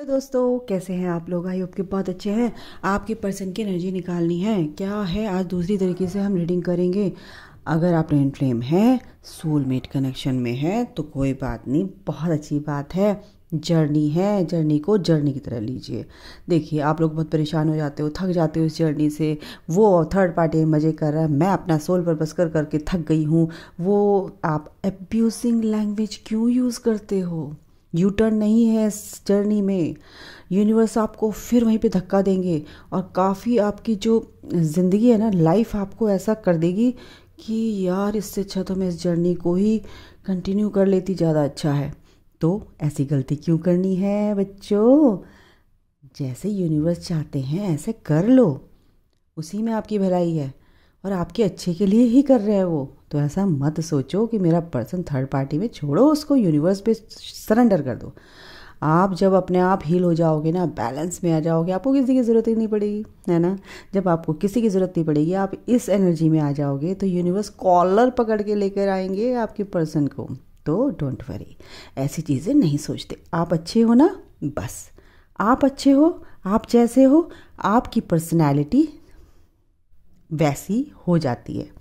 दोस्तों, कैसे हैं आप लोग। आई होप के बहुत अच्छे हैं। आपके पर्सन की एनर्जी निकालनी है। क्या है, आज दूसरी तरीके से हम रीडिंग करेंगे। अगर आप ट्विन फ्लेम है, सोलमेट कनेक्शन में है तो कोई बात नहीं, बहुत अच्छी बात है। जर्नी है, जर्नी को जर्नी की तरह लीजिए। देखिए, आप लोग बहुत परेशान हो जाते हो, थक जाते हो इस जर्नी से। वो थर्ड पार्टी मज़े कर रहा है, मैं अपना सोल पर्पस कर करके थक गई हूँ। वो आप अब्यूजिंग लैंग्वेज क्यों यूज़ करते हो। यू टर्न नहीं है इस जर्नी में। यूनिवर्स आपको फिर वहीं पे धक्का देंगे और काफ़ी आपकी जो ज़िंदगी है ना, लाइफ आपको ऐसा कर देगी कि यार इससे अच्छा तो मैं इस जर्नी को ही कंटिन्यू कर लेती, ज़्यादा अच्छा है। तो ऐसी गलती क्यों करनी है बच्चों। जैसे यूनिवर्स चाहते हैं ऐसे कर लो, उसी में आपकी भलाई है और आपके अच्छे के लिए ही कर रहे हैं वो। तो ऐसा मत सोचो कि मेरा पर्सन थर्ड पार्टी में, छोड़ो उसको, यूनिवर्स पे सरेंडर कर दो। आप जब अपने आप हील हो जाओगे ना, बैलेंस में आ जाओगे, आपको किसी की ज़रूरत ही नहीं पड़ेगी, है ना। जब आपको किसी की ज़रूरत नहीं पड़ेगी, आप इस एनर्जी में आ जाओगे तो यूनिवर्स कॉलर पकड़ के लेकर आएंगे आपके पर्सन को। तो डोंट वरी, ऐसी चीज़ें नहीं सोचते। आप अच्छे हो ना, बस आप अच्छे हो, आप जैसे हो, आपकी पर्सनैलिटी वैसी हो जाती है।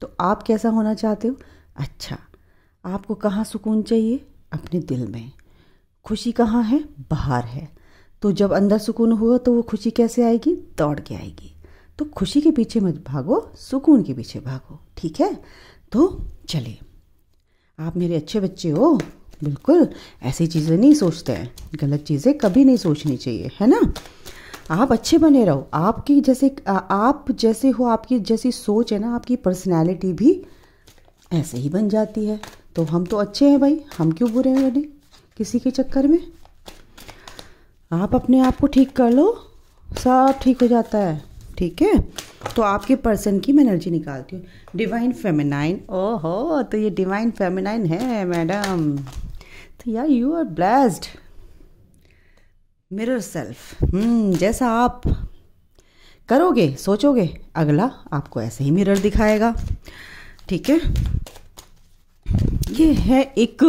तो आप कैसा होना चाहते हो। अच्छा, आपको कहाँ सुकून चाहिए, अपने दिल में। खुशी कहाँ है, बाहर है। तो जब अंदर सुकून हुआ तो वो खुशी कैसे आएगी, दौड़ के आएगी। तो खुशी के पीछे मत भागो, सुकून के पीछे भागो, ठीक है। तो चलिए, आप मेरे अच्छे बच्चे हो, बिल्कुल ऐसी चीज़ें नहीं सोचते हैं, गलत चीज़ें कभी नहीं सोचनी चाहिए, है ना। आप अच्छे बने रहो, आपकी जैसे आप जैसे हो, आपकी जैसी सोच है ना, आपकी पर्सनैलिटी भी ऐसे ही बन जाती है। तो हम तो अच्छे हैं भाई, हम क्यों बुरे हैं बने किसी के चक्कर में। आप अपने आप को ठीक कर लो, सब ठीक हो जाता है, ठीक है। तो आपके पर्सन की मैं एनर्जी निकालती हूँ। डिवाइन फेमिनाइन, ओहो, तो ये डिवाइन फेमिनाइन है मैडम। तो यार you are blessed. Mirror self, जैसा आप करोगे, सोचोगे, अगला आपको ऐसे ही मिरर दिखाएगा, ठीक है। ये है एक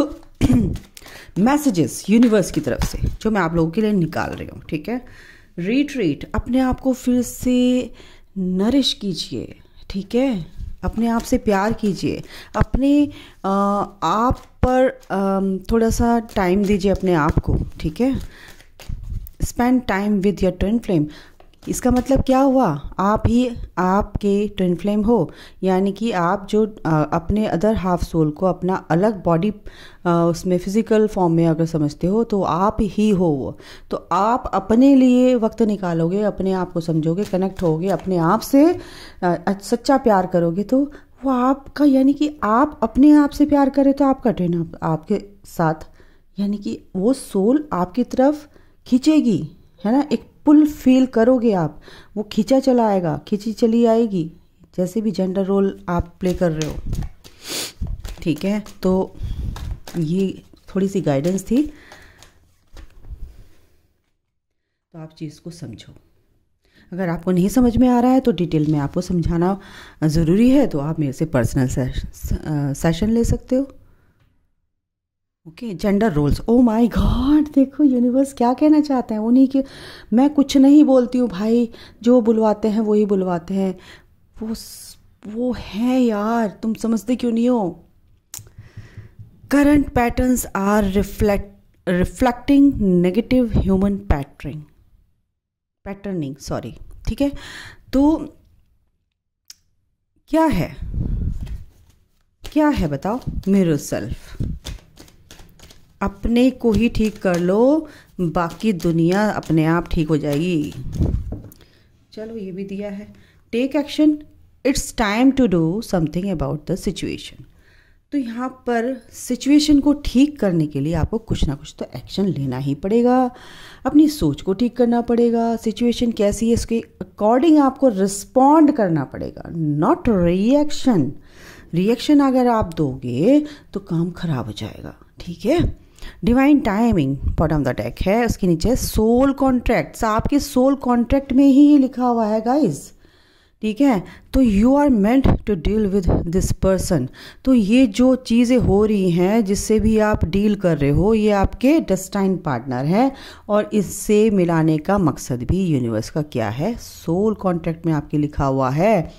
मैसेजेस यूनिवर्स की तरफ से जो मैं आप लोगों के लिए निकाल रही हूँ, ठीक है। रिट्रीट, अपने आप को फिर से नरिश कीजिए, ठीक है। अपने आप से प्यार कीजिए, अपने आप पर थोड़ा सा टाइम दीजिए अपने आप को, ठीक है। Spend time with your twin flame. इसका मतलब क्या हुआ, आप ही आपके ट्विन फ्लेम हो, यानी कि आप जो अपने अदर हाफ सोल को अपना अलग बॉडी उसमें फिजिकल फॉर्म में अगर समझते हो तो आप ही हो वो। तो आप अपने लिए वक्त निकालोगे, अपने आप को समझोगे, कनेक्ट होगे अपने आप से, सच्चा प्यार करोगे तो वो आपका, यानी कि आप अपने आप से प्यार करें तो आपका ट्विन आपके साथ, यानी कि वो सोल आपकी तरफ खींचेगी, है ना। एक पुल फील करोगे आप, वो खींचा चला आएगा, खींची चली आएगी, जैसे भी जेंडर रोल आप प्ले कर रहे हो, ठीक है। तो ये थोड़ी सी गाइडेंस थी, तो आप चीज़ को समझो। अगर आपको नहीं समझ में आ रहा है तो डिटेल में आपको समझाना ज़रूरी है, तो आप मेरे से पर्सनल सेशन ले सकते हो, okay. Gender roles, oh my god, देखो यूनिवर्स क्या कहना चाहते हैं। उन्हीं के, मैं कुछ नहीं बोलती हूँ भाई, जो बुलवाते हैं वही बुलवाते हैं, वो है यार, तुम समझते क्यों नहीं हो। Current patterns are reflecting negative human patterning, sorry, ठीक है। तो क्या है बताओ। मिरर सेल्फ, अपने को ही ठीक कर लो, बाकी दुनिया अपने आप ठीक हो जाएगी। चलो, ये भी दिया है। Take action, it's time to do something about the situation. तो यहाँ पर सिचुएशन को ठीक करने के लिए आपको कुछ ना कुछ तो एक्शन लेना ही पड़ेगा, अपनी सोच को ठीक करना पड़ेगा। सिचुएशन कैसी है इसके अकॉर्डिंग आपको रिस्पॉन्ड करना पड़ेगा, नॉट रिएक्शन अगर आप दोगे तो काम खराब हो जाएगा, ठीक है। Divine timing bottom the deck है, उसके नीचे सोल कॉन्ट्रैक्ट्स। आपके सोल कॉन्ट्रैक्ट में ही लिखा हुआ है गाइस ठीक है। तो you are meant to deal with this person. तो ये जो चीज़ें हो रही हैं जिससे भी आप डील कर रहे हो, ये आपके डेस्टाइन पार्टनर है, और इससे मिलाने का मकसद भी यूनिवर्स का क्या है, सोल कॉन्ट्रैक्ट में आपके लिखा हुआ है,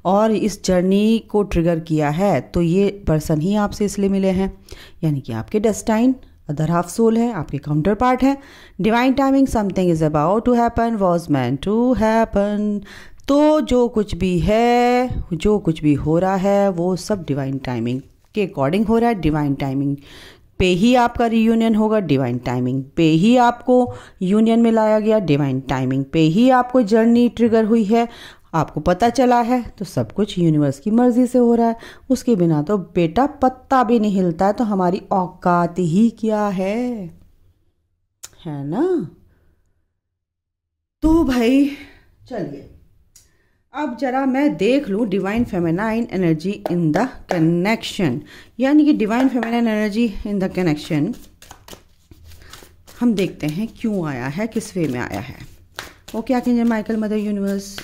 और इस जर्नी को ट्रिगर किया है। तो ये पर्सन ही आपसे इसलिए मिले हैं, यानी कि आपके डेस्टाइन अदर हाफ सोल है, आपके काउंटर पार्ट है। Divine timing, something is about to happen, was meant to happen. तो जो कुछ भी है, जो कुछ भी हो रहा है, वो सब डिवाइन टाइमिंग के अकॉर्डिंग हो रहा है। डिवाइन टाइमिंग पे ही आपका रीयूनियन होगा, डिवाइन टाइमिंग पे ही आपको यूनियन में लाया गया, डिवाइन टाइमिंग पे ही आपको जर्नी ट्रिगर हुई है, आपको पता चला है। तो सब कुछ यूनिवर्स की मर्जी से हो रहा है, उसके बिना तो बेटा पत्ता भी नहीं हिलता है। तो हमारी औकात ही क्या है ना। तो भाई चलिए अब जरा मैं देख लूँ divine feminine energy in the connection, यानी कि divine feminine energy in the connection हम देखते हैं क्यों आया है, किस वे में आया है। Okay archangel Michael, mother universe,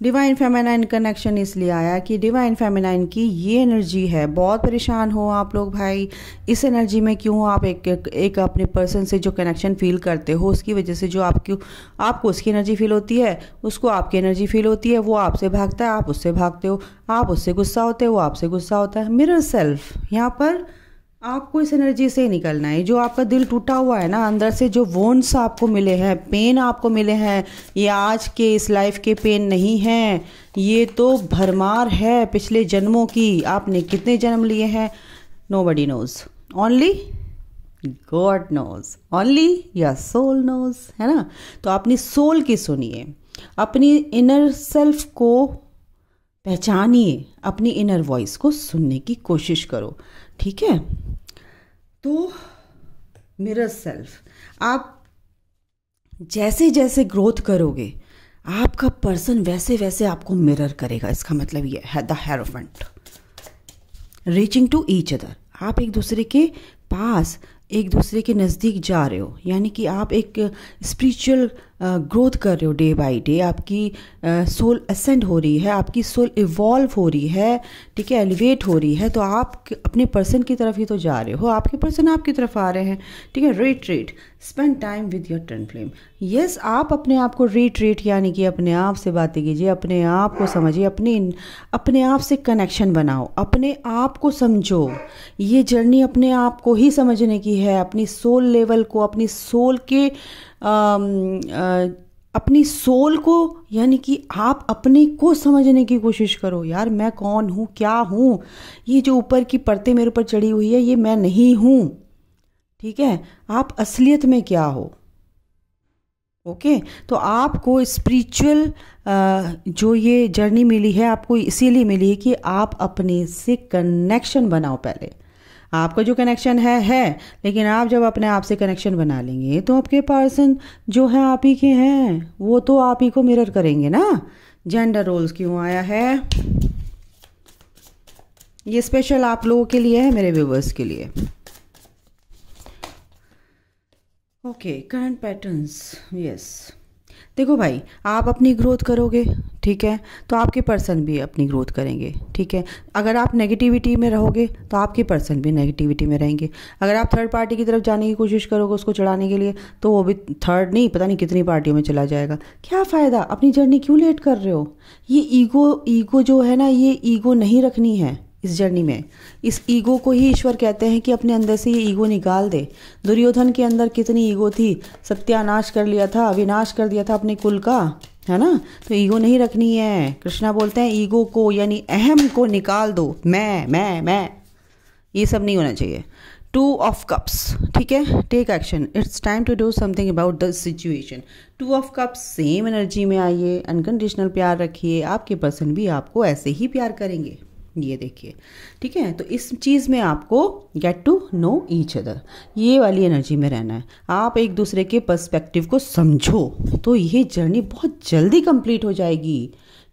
divine feminine connection इसलिए आया कि डिवाइन फेमिनाइन की ये एनर्जी है, बहुत परेशान हो आप लोग भाई इस एनर्जी में। क्यों आप एक अपने पर्सन से जो कनेक्शन फील करते हो, उसकी वजह से जो आपको उसकी एनर्जी फील होती है, उसको आपकी एनर्जी फील होती है, वो आपसे भागता है, आप उससे भागते हो, आप उससे गुस्सा होते हो, वो आपसे गुस्सा होता है। मिरर सेल्फ, यहाँ पर आपको इस एनर्जी से निकलना है। जो आपका दिल टूटा हुआ है ना अंदर से, जो वोन्स आपको मिले हैं, पेन आपको मिले हैं, ये आज के इस लाइफ के पेन नहीं हैं, ये तो भरमार है पिछले जन्मों की। आपने कितने जन्म लिए हैं, nobody knows, only God knows, only your soul knows, है ना। तो अपनी सोल की सुनिए, अपनी इनर सेल्फ को पहचानिए, अपनी इनर वॉइस को सुनने की कोशिश करो, ठीक है। तो मिरर सेल्फ, आप जैसे जैसे ग्रोथ करोगे, आपका पर्सन वैसे वैसे आपको मिरर करेगा। इसका मतलब ये है the hierophant, reaching to each other. आप एक दूसरे के पास, एक दूसरे के नज़दीक जा रहे हो, यानी कि आप एक स्पिरिचुअल ग्रोथ कर रहे हो डे बाय डे। आपकी सोल असेंड हो रही है, आपकी सोल इवॉल्व हो रही है, ठीक है, एलिवेट हो रही है। तो आप अपने पर्सन की तरफ ही तो जा रहे हो, आपके पर्सन आपकी तरफ आ रहे हैं, ठीक है। Retreat, spend time with your twin flame. Yes, आप अपने आप को रीट्रीट, यानी कि अपने आप से बातें कीजिए, अपने आप को समझिए, अपने आप से कनेक्शन बनाओ, अपने आप को समझो। ये जर्नी अपने आप को ही समझने की है, अपनी सोल लेवल को, अपनी सोल के अपनी सोल को, यानी कि आप अपने को समझने की कोशिश करो। यार मैं कौन हूँ, क्या हूँ, ये जो ऊपर की परतें मेरे ऊपर चढ़ी हुई है, ये मैं नहीं हूँ, ठीक है। आप असलियत में क्या हो, ओके। तो आपको स्पिरिचुअल जो ये जर्नी मिली है, आपको इसीलिए मिली है कि आप अपने से कनेक्शन बनाओ। पहले आपका जो कनेक्शन है, लेकिन आप जब अपने आप से कनेक्शन बना लेंगे तो आपके पर्सन जो है आप ही के हैं, वो तो आप ही को मिरर करेंगे ना। जेंडर रोल्स क्यों आया है, ये स्पेशल आप लोगों के लिए है, मेरे व्यूवर्स के लिए। Okay, current patterns, yes. देखो भाई, आप अपनी ग्रोथ करोगे, ठीक है, तो आपके पर्सन भी अपनी ग्रोथ करेंगे, ठीक है। अगर आप नेगेटिविटी में रहोगे तो आपके पर्सन भी नेगेटिविटी में रहेंगे। अगर आप थर्ड पार्टी की तरफ जाने की कोशिश करोगे उसको चढ़ाने के लिए, तो वो भी थर्ड नहीं पता नहीं कितनी पार्टियों में चला जाएगा। क्या फ़ायदा, अपनी जर्नी क्यों लेट कर रहे हो। ये ईगो जो है ना, ये ईगो नहीं रखनी है इस जर्नी में। इस ईगो को ही ईश्वर कहते हैं कि अपने अंदर से ये ईगो निकाल दे। दुर्योधन के अंदर कितनी ईगो थी, सत्यानाश कर लिया था, विनाश कर दिया था अपने कुल का, है ना। तो ईगो नहीं रखनी है। कृष्णा बोलते हैं ईगो को, यानी अहम को निकाल दो। मैं ये सब नहीं होना चाहिए। 2 ऑफ कप्स, ठीक है, take action, it's time to do something about the situation. 2 of cups, same energy में आइए, अनकंडीशनल प्यार रखिए, आपके पर्सन भी आपको ऐसे ही प्यार करेंगे, ये देखिए, ठीक है। तो इस चीज़ में आपको get to know each other, ये वाली एनर्जी में रहना है। आप एक दूसरे के पर्सपेक्टिव को समझो, तो ये जर्नी बहुत जल्दी कंप्लीट हो जाएगी,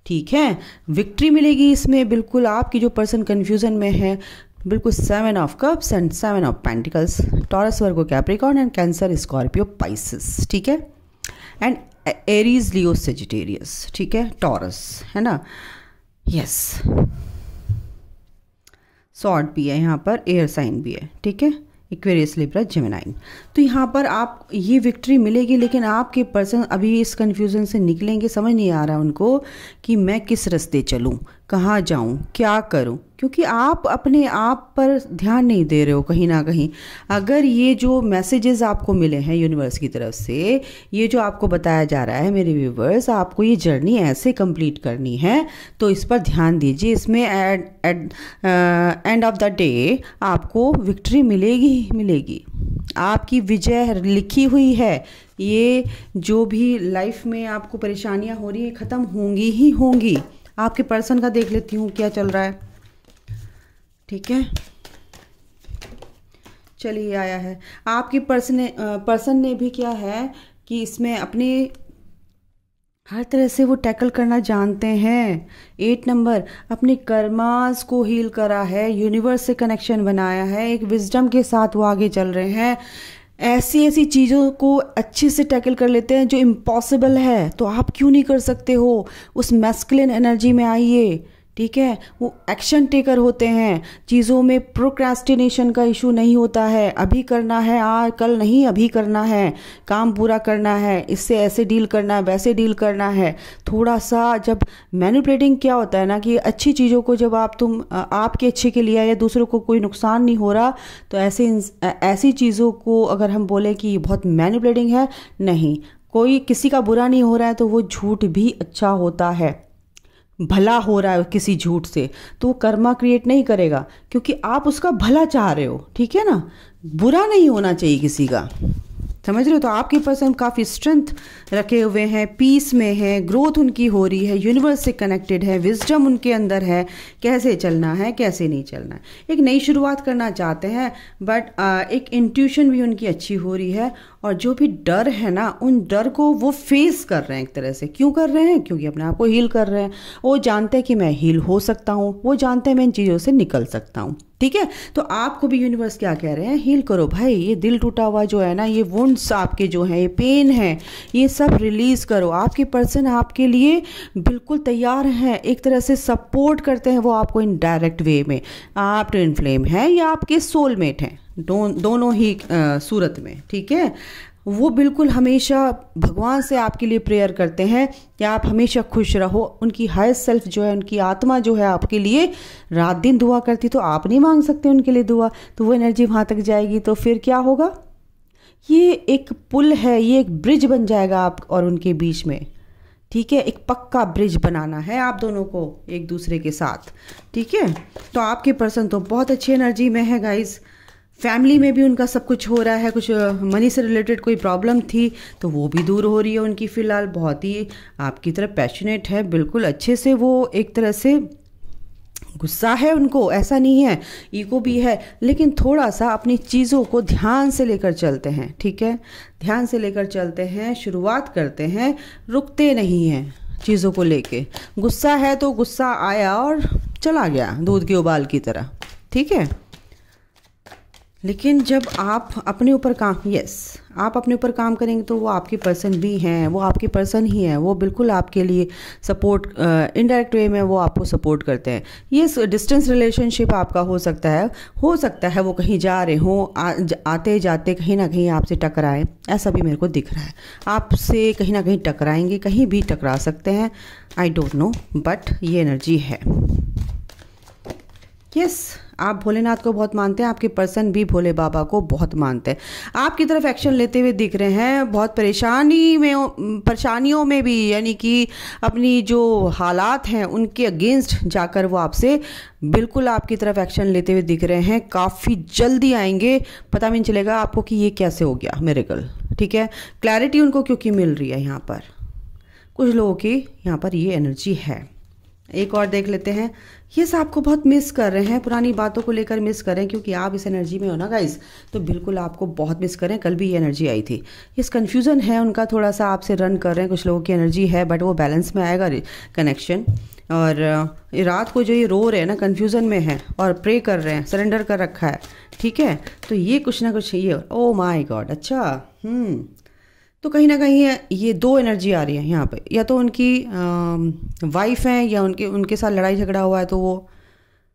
ठीक है। विक्ट्री मिलेगी इसमें बिल्कुल। आपकी जो पर्सन कन्फ्यूज़न में है, बिल्कुल 7 of cups and 7 of pentacles, taurus, Virgo, Capricorn and cancer, Scorpio, Pisces, ठीक है। एंड एरीज, लियो, सेजिटेरियस, ठीक है, टॉरस, है ना, यस, सॉर्ड भी है यहाँ पर, एयर साइन भी है, ठीक है, एक्वेरियस, लिब्रा, जेमिनाइन। तो यहाँ पर आप ये विक्ट्री मिलेगी, लेकिन आपके पर्सन अभी इस कन्फ्यूज़न से निकलेंगे, समझ नहीं आ रहा उनको कि मैं किस रास्ते चलूँ, कहाँ जाऊँ, क्या करूँ, क्योंकि आप अपने आप पर ध्यान नहीं दे रहे हो कहीं ना कहीं। अगर ये जो मैसेजेस आपको मिले हैं यूनिवर्स की तरफ से, ये जो आपको बताया जा रहा है मेरे व्यूवर्स, आपको ये जर्नी ऐसे कंप्लीट करनी है, तो इस पर ध्यान दीजिए। इसमें at end of the day आपको विक्ट्री मिलेगी ही मिलेगी, आपकी विजय लिखी हुई है। ये जो भी लाइफ में आपको परेशानियां हो रही है ख़त्म होंगी ही होंगी। आपके पर्सन का देख लेती हूँ क्या चल रहा है, ठीक है, चलिए आया है। आपके पर्सन ने भी क्या है कि इसमें अपने हर तरह से वो टैकल करना जानते हैं। 8 नंबर, अपने कर्मास को हील करा है, यूनिवर्स से कनेक्शन बनाया है, एक विजडम के साथ वो आगे चल रहे हैं। ऐसी ऐसी चीज़ों को अच्छे से टैकल कर लेते हैं जो इम्पॉसिबल है, तो आप क्यों नहीं कर सकते हो। उस मैस्कुलिन एनर्जी में आइए, ठीक है, वो एक्शन टेकर होते हैं। चीज़ों में प्रोक्रेस्टिनेशन का इशू नहीं होता है, अभी करना है, आज कल नहीं, अभी करना है, काम पूरा करना है, इससे ऐसे डील करना है, वैसे डील करना है। थोड़ा सा जब मैनिपुलेटिंग क्या होता है ना कि अच्छी चीज़ों को जब तुम आपके अच्छे के लिए या दूसरों को कोई नुकसान नहीं हो रहा, तो ऐसी चीज़ों को अगर हम बोले कि बहुत मैनिपुलेटिंग है, नहीं, कोई किसी का बुरा नहीं हो रहा है तो वो झूठ भी अच्छा होता है। भला हो रहा है किसी झूठ से तो वो कर्मा क्रिएट नहीं करेगा, क्योंकि आप उसका भला चाह रहे हो, ठीक है ना, बुरा नहीं होना चाहिए किसी का, समझ रहे हो। तो आपके पर्सन काफ़ी स्ट्रेंथ रखे हुए हैं, पीस में है, ग्रोथ उनकी हो रही है, यूनिवर्स से कनेक्टेड है, विजडम उनके अंदर है, कैसे चलना है कैसे नहीं चलना है। एक नई शुरुआत करना चाहते हैं, बट एक इंट्यूशन भी उनकी अच्छी हो रही है। और जो भी डर है ना, उन डर को वो फेस कर रहे हैं एक तरह से। क्यों कर रहे हैं? क्योंकि अपने आप को हील कर रहे हैं। वो जानते हैं कि मैं हील हो सकता हूँ, वो जानते हैं मैं इन चीज़ों से निकल सकता हूँ, ठीक है। तो आपको भी यूनिवर्स क्या कह रहे हैं, हील करो भाई। ये दिल टूटा हुआ जो है ना, ये वुंड्स आपके जो हैं, ये पेन है, ये सब रिलीज करो। आपके पर्सन आपके लिए बिल्कुल तैयार हैं, एक तरह से सपोर्ट करते हैं वो आपको इन डायरेक्ट वे में। आप ट्विन फ्लेम हैं या आपके सोलमेट हैं, दोनों ही सूरत में, ठीक है। वो बिल्कुल हमेशा भगवान से आपके लिए प्रेयर करते हैं कि आप हमेशा खुश रहो। उनकी हायर सेल्फ जो है, उनकी आत्मा जो है आपके लिए रात दिन दुआ करती, तो आप नहीं मांग सकते उनके लिए दुआ, तो वो एनर्जी वहाँ तक जाएगी। तो फिर क्या होगा, ये एक पुल है, ये एक ब्रिज बन जाएगा आप और उनके बीच में, ठीक है। एक पक्का ब्रिज बनाना है आप दोनों को एक दूसरे के साथ, ठीक है। तो आपके पर्सन तो बहुत अच्छी एनर्जी में है गाइज। फैमिली में भी उनका सब कुछ हो रहा है, कुछ मनी से रिलेटेड कोई प्रॉब्लम थी तो वो भी दूर हो रही है उनकी। फ़िलहाल बहुत ही आपकी तरफ पैशनेट है, बिल्कुल अच्छे से वो एक तरह से गुस्सा है उनको, ऐसा नहीं है, ईगो भी है, लेकिन थोड़ा सा अपनी चीज़ों को ध्यान से लेकर चलते हैं, ठीक है। ध्यान से लेकर चलते हैं, शुरुआत करते हैं, रुकते नहीं हैं चीज़ों को लेके। गुस्सा है तो गुस्सा आया और चला गया दूध के उबाल की तरह, ठीक है। लेकिन जब आप अपने ऊपर काम, आप अपने ऊपर काम करेंगे तो वो आपके पर्सन भी हैं, वो आपके पर्सन ही हैं, वो बिल्कुल आपके लिए सपोर्ट इनडायरेक्ट वे में वो आपको सपोर्ट करते हैं। ये डिस्टेंस रिलेशनशिप आपका हो सकता है वो कहीं जा रहे हों, आते जाते कहीं ना कहीं आपसे टकराए, ऐसा भी मेरे को दिख रहा है। आपसे कहीं ना कहीं टकराएंगे, कहीं भी टकरा सकते हैं, आई डोंट नो, बट ये एनर्जी है। आप भोलेनाथ को बहुत मानते हैं, आपके पर्सन भी भोले बाबा को बहुत मानते हैं। आपकी तरफ एक्शन लेते हुए दिख रहे हैं, बहुत परेशानियों में भी, यानी कि अपनी जो हालात हैं उनके अगेंस्ट जाकर वो आपसे बिल्कुल आपकी तरफ एक्शन लेते हुए दिख रहे हैं। काफ़ी जल्दी आएंगे, पता भी नहीं चलेगा आपको कि ये कैसे हो गया मिरेकल, ठीक है। क्लैरिटी उनको क्योंकि मिल रही है यहाँ पर, कुछ लोगों की यहाँ पर ये एनर्जी है। एक और देख लेते हैं। आपको बहुत मिस कर रहे हैं, पुरानी बातों को लेकर मिस कर रहे हैं, क्योंकि आप इस एनर्जी में हो ना गाइस, तो बिल्कुल आपको बहुत मिस कर रहे हैं। कल भी ये एनर्जी आई थी। कन्फ्यूज़न है उनका, थोड़ा सा आपसे रन कर रहे हैं, कुछ लोगों की एनर्जी है, बट वो बैलेंस में आएगा कनेक्शन। और रात को जो ये रो रहे हैं ना, कन्फ्यूज़न में है और प्रे कर रहे हैं, सरेंडर कर रखा है, ठीक है। तो ये कुछ ना कुछ ये, ओ माय गॉड, अच्छा तो कहीं ना कहीं ये दो एनर्जी आ रही है यहाँ पे, या तो उनकी वाइफ है या उनके उनके साथ लड़ाई झगड़ा हुआ है तो वो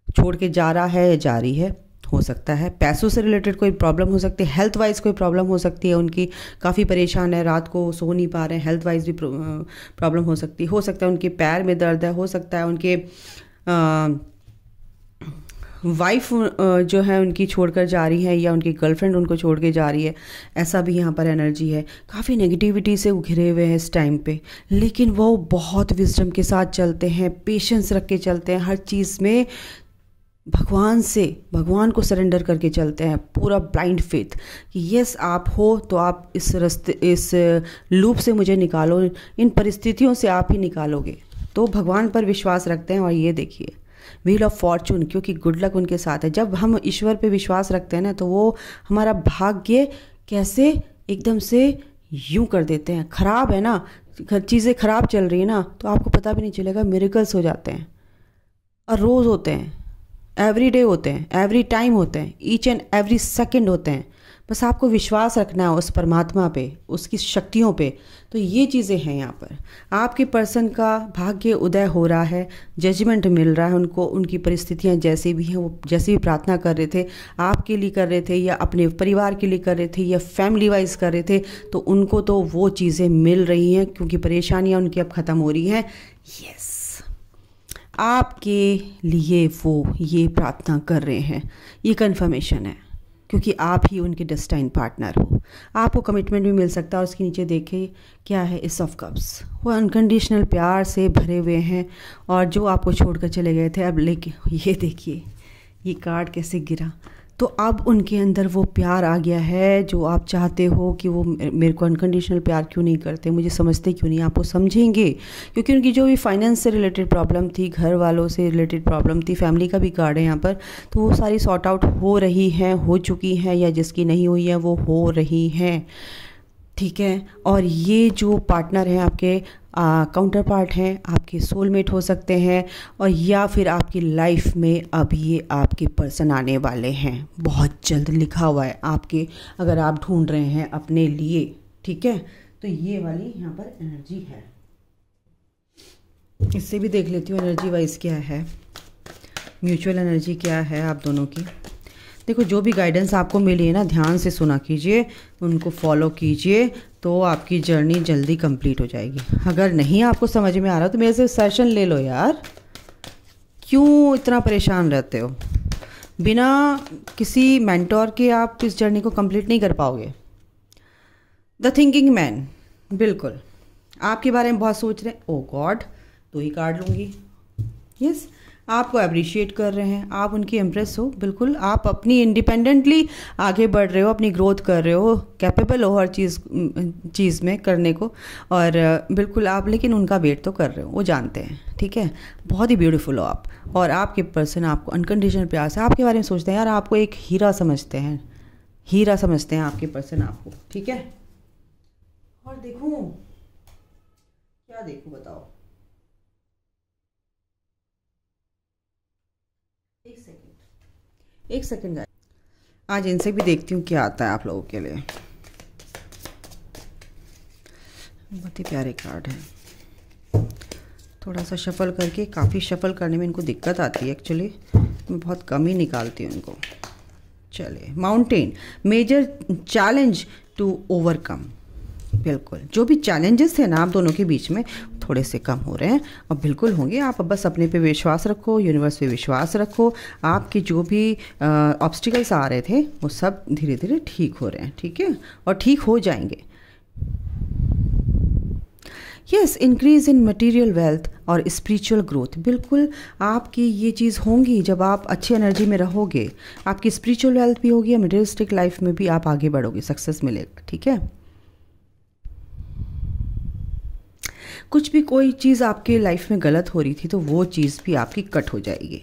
छोड़ के जा रहा है या जा रही है, हो सकता है। पैसों से रिलेटेड कोई प्रॉब्लम हो सकती है, हेल्थ वाइज कोई प्रॉब्लम हो सकती है, उनकी काफ़ी परेशान है, रात को सो नहीं पा रहे हैं, हेल्थ वाइज भी प्रॉब्लम हो सकता है उनके पैर में दर्द है, हो सकता है उनके वाइफ जो है उनकी छोड़कर जा रही है या उनकी गर्लफ्रेंड उनको छोड़ के जा रही है, ऐसा भी यहाँ पर एनर्जी है। काफ़ी नेगेटिविटी से घिरे हुए हैं इस टाइम पे, लेकिन वो बहुत विजडम के साथ चलते हैं, पेशेंस रख के चलते हैं, हर चीज़ में भगवान को सरेंडर करके चलते हैं, पूरा ब्लाइंड फेथ कि यस आप हो तो आप इस रास्ते, इस लूप से मुझे निकालो, इन परिस्थितियों से आप ही निकालोगे। तो भगवान पर विश्वास रखते हैं। और ये देखिए व्हील ऑफ फॉर्चून, क्योंकि गुड लक उनके साथ है। जब हम ईश्वर पे विश्वास रखते हैं ना तो वो हमारा भाग्य कैसे एकदम से यूं कर देते हैं। खराब है ना, चीज़ें खराब चल रही है ना तो आपको पता भी नहीं चलेगा, मिरेकल्स हो जाते हैं और रोज़ होते हैं, एवरी डे होते हैं, एवरी टाइम होते हैं, ईच एंड एवरी सेकेंड होते हैं। बस आपको विश्वास रखना है उस परमात्मा पे, उसकी शक्तियों पे। तो ये चीज़ें हैं यहाँ पर। आपके पर्सन का भाग्य उदय हो रहा है, जजमेंट मिल रहा है उनको, उनकी परिस्थितियाँ जैसी भी हैं, वो जैसी भी प्रार्थना कर रहे थे, आपके लिए कर रहे थे या अपने परिवार के लिए कर रहे थे या फैमिली वाइज कर रहे थे, तो उनको तो वो चीज़ें मिल रही हैं क्योंकि परेशानियाँ उनकी अब ख़त्म हो रही हैं। यस, आपके लिए वो ये प्रार्थना कर रहे हैं, ये कन्फर्मेशन है क्योंकि आप ही उनके डेस्टाइन पार्टनर हो। आपको कमिटमेंट भी मिल सकता है। और उसके नीचे देखिए क्या है, एस ऑफ कप्स। वो अनकंडीशनल प्यार से भरे हुए हैं और जो आपको छोड़कर चले गए थे अब लेके, ये देखिए ये कार्ड कैसे गिरा। तो अब उनके अंदर वो प्यार आ गया है जो आप चाहते हो कि वो मेरे को अनकंडीशनल प्यार क्यों नहीं करते, मुझे समझते क्यों नहीं। आपको समझेंगे क्योंकि उनकी जो भी फाइनेंस से रिलेटेड प्रॉब्लम थी, घर वालों से रिलेटेड प्रॉब्लम थी, फैमिली का भी कार्ड है यहाँ पर, तो वो सारी सॉर्ट आउट हो रही हैं, हो चुकी हैं, या जिसकी नहीं हुई है वो हो रही हैं। ठीक है। और ये जो पार्टनर हैं आपके काउंटर पार्ट हैं, आपके सोलमेट हो सकते हैं, और या फिर आपकी लाइफ में अब ये आपके पर्सन आने वाले हैं बहुत जल्द, लिखा हुआ है आपके, अगर आप ढूंढ रहे हैं अपने लिए। ठीक है, तो ये वाली यहाँ पर एनर्जी है। इससे भी देख लेती हूँ एनर्जी वाइज क्या है, म्यूचुअल एनर्जी क्या है आप दोनों की। देखो जो भी गाइडेंस आपको मिली है ना, ध्यान से सुना कीजिए, उनको फॉलो कीजिए, तो आपकी जर्नी जल्दी कंप्लीट हो जाएगी। अगर नहीं आपको समझ में आ रहा तो मेरे से सेशन ले लो यार, क्यों इतना परेशान रहते हो। बिना किसी मेंटोर के आप इस जर्नी को कंप्लीट नहीं कर पाओगे। द थिंकिंग मैन, बिल्कुल आपके बारे में बहुत सोच रहे हैं। ओ गॉड, 2 ही कार्ड लूँगी। यस, आपको अप्रिशिएट कर रहे हैं, आप उनकी इम्प्रेस हो, बिल्कुल आप अपनी इंडिपेंडेंटली आगे बढ़ रहे हो, अपनी ग्रोथ कर रहे हो, कैपेबल हो हर चीज़ में करने को, और बिल्कुल आप लेकिन उनका वेट तो कर रहे हो, वो जानते हैं। ठीक है, बहुत ही ब्यूटीफुल हो आप, और आपके पर्सन आपको अनकंडीशनल प्यार से आपके बारे में सोचते हैं यार, आपको एक हीरा समझते हैं, हीरा समझते हैं आपके पर्सन आपको। ठीक है, और देखूँ क्या देखूँ बताओ, एक सेकेंड गाइस, आज इनसे भी देखती हूँ क्या आता है आप लोगों के लिए। बहुत ही प्यारे कार्ड है। थोड़ा सा शफल करके, काफ़ी शफल करने में इनको दिक्कत आती है एक्चुअली, मैं बहुत कम ही निकालती हूँ इनको। चलिए, mountain, major challenge to overcome. बिल्कुल जो भी चैलेंजेस थे ना आप दोनों के बीच में, थोड़े से कम हो रहे हैं और बिल्कुल होंगे। आप बस अपने पे विश्वास रखो, यूनिवर्स पे विश्वास रखो। आपके जो भी ऑब्स्टिकल्स आ रहे थे वो सब धीरे धीरे ठीक हो रहे हैं। ठीक है, और ठीक हो जाएंगे। Yes, increase in material wealth और स्पिरिचुअल ग्रोथ, बिल्कुल आपकी ये चीज़ होंगी जब आप अच्छी एनर्जी में रहोगे। आपकी स्पिरिचुअल वेल्थ भी होगी, मटेरियलिस्टिक लाइफ में भी आप आगे बढ़ोगे, सक्सेस मिलेगा। ठीक है, कुछ भी कोई चीज़ आपके लाइफ में गलत हो रही थी तो वो चीज़ भी आपकी कट हो जाएगी।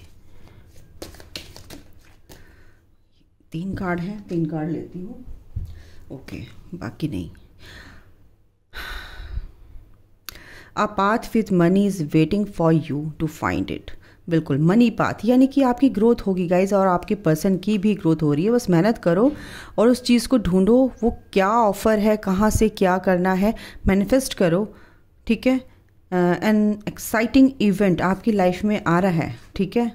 3 कार्ड हैं, 3 कार्ड लेती हूँ। ओके, बाकी नहीं। A path with money is waiting for you to find it. बिल्कुल मनी पाथ, यानी कि आपकी ग्रोथ होगी गाइज, और आपके पर्सन की भी ग्रोथ हो रही है। बस मेहनत करो और उस चीज़ को ढूंढो, वो क्या ऑफ़र है, कहाँ से क्या करना है, मैनिफेस्ट करो, ठीक है। एन एक्साइटिंग इवेंट आपकी लाइफ में आ रहा है, ठीक है।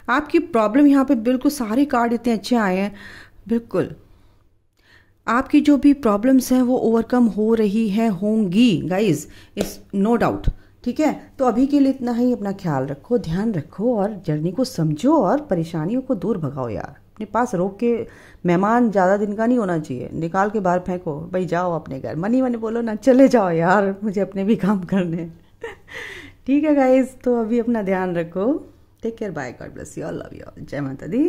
आपकी प्रॉब्लम यहाँ पे बिल्कुल, सारे कार्ड इतने अच्छे आए हैं, बिल्कुल आपकी जो भी प्रॉब्लम्स हैं वो ओवरकम हो रही हैं, होंगी गाइज, इस नो डाउट, ठीक है। तो अभी के लिए इतना ही, अपना ख्याल रखो, ध्यान रखो और जर्नी को समझो और परेशानियों को दूर भगाओ यार। अपने पास रोक के, मेहमान ज़्यादा दिन का नहीं होना चाहिए, निकाल के बाहर फेंको, भाई जाओ अपने घर, मनी मनी बोलो ना, चले जाओ यार, मुझे अपने भी काम करने हैं। ठीक है गाइज, तो अभी अपना ध्यान रखो, take care, bye, God bless you all, love you all, जय माता दी।